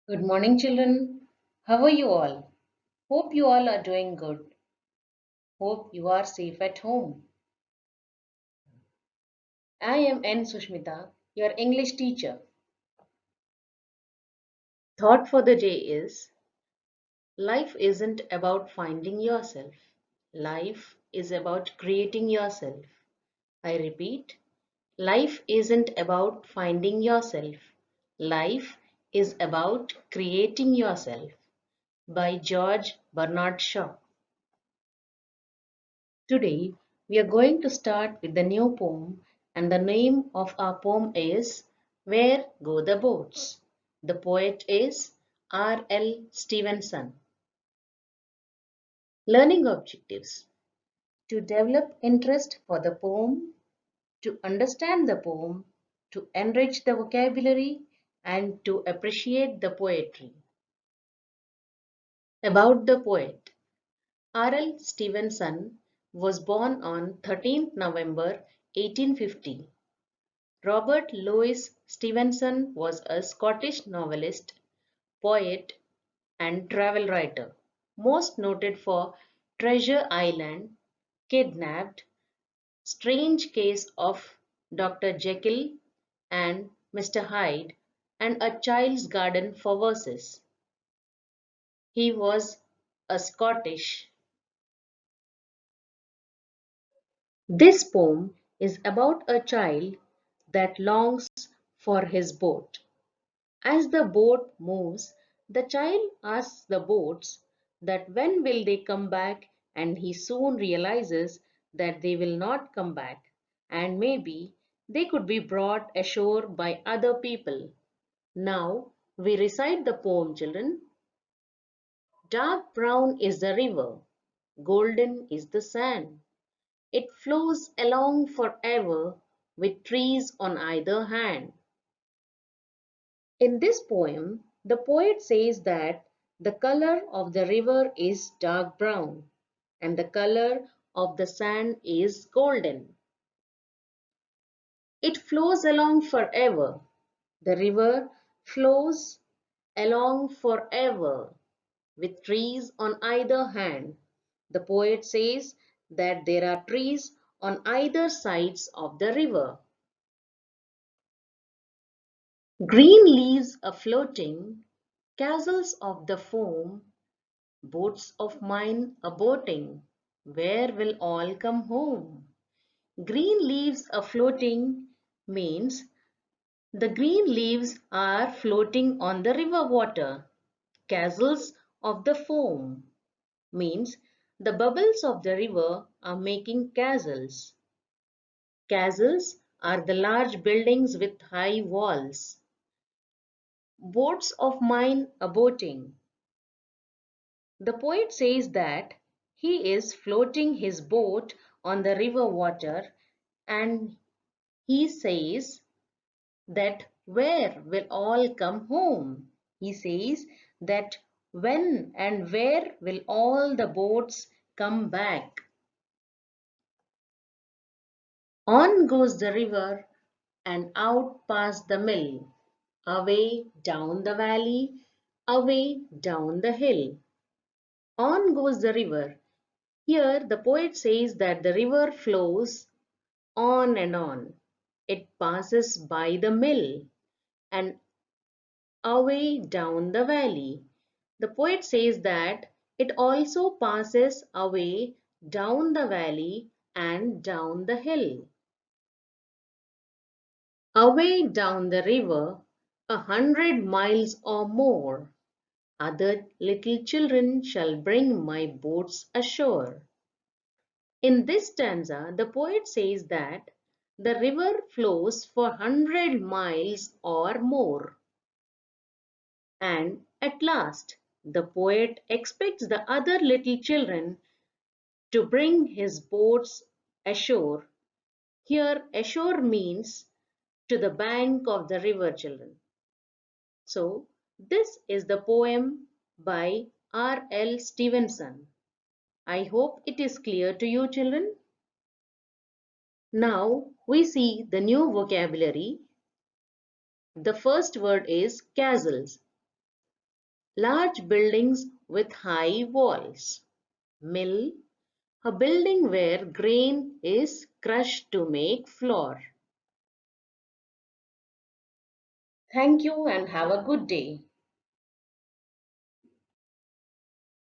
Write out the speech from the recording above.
Good morning, children. How are you all? Hope you all are doing good. Hope you are safe at home. I am N. Sushmita, your English teacher. Thought for the day is life isn't about finding yourself. Life is about creating yourself. I repeat, life isn't about finding yourself. Life is about creating yourself by George Bernard Shaw. Today, we are going to start with the new poem, and the name of our poem is Where Go the Boats? The poet is R. L. Stevenson. Learning objectives: to develop interest for the poem, to understand the poem, to enrich the vocabulary, and to appreciate the poetry. About the poet: R. L. Stevenson was born on 13th November 1850. Robert Louis Stevenson was a Scottish novelist, poet, and travel writer, most noted for Treasure Island, Kidnapped, Strange Case of Dr. Jekyll and Mr. Hyde, and A Child's Garden for Verses. He was a Scottish. This poem is about a child that longs for his boat. As the boat moves, the child asks the boats that when will they come back, and he soon realizes that they will not come back, and maybe they could be brought ashore by other people. Now we recite the poem, children. Dark brown is the river, golden is the sand. It flows along forever with trees on either hand. In this poem, the poet says that the color of the river is dark brown and the color of the sand is golden. It flows along forever. The river flows along forever with trees on either hand. The poet says that there are trees on either sides of the river. Green leaves are floating, castles of the foam, boats of mine a boating, where will all come home? Green leaves are floating means the green leaves are floating on the river water. Castles of the foam means the bubbles of the river are making castles. Castles are the large buildings with high walls. Boats of mine a boating. The poet says that he is floating his boat on the river water, and he says that where will all come home? He says that when and where will all the boats come back? On goes the river and out past the mill, away down the valley, away down the hill. On goes the river. Here the poet says that the river flows on and on. It passes by the mill and away down the valley. The poet says that it also passes away down the valley and down the hill. Away down the river, 100 miles or more, other little children shall bring my boats ashore. In this stanza, the poet says that the river flows for 100 miles or more. And at last, the poet expects the other little children to bring his boats ashore. Here, ashore means to the bank of the river, children. So, this is the poem by R. L. Stevenson. I hope it is clear to you, children. Now we see the new vocabulary. The first word is castles. Large buildings with high walls. Mill, a building where grain is crushed to make flour. Thank you and have a good day.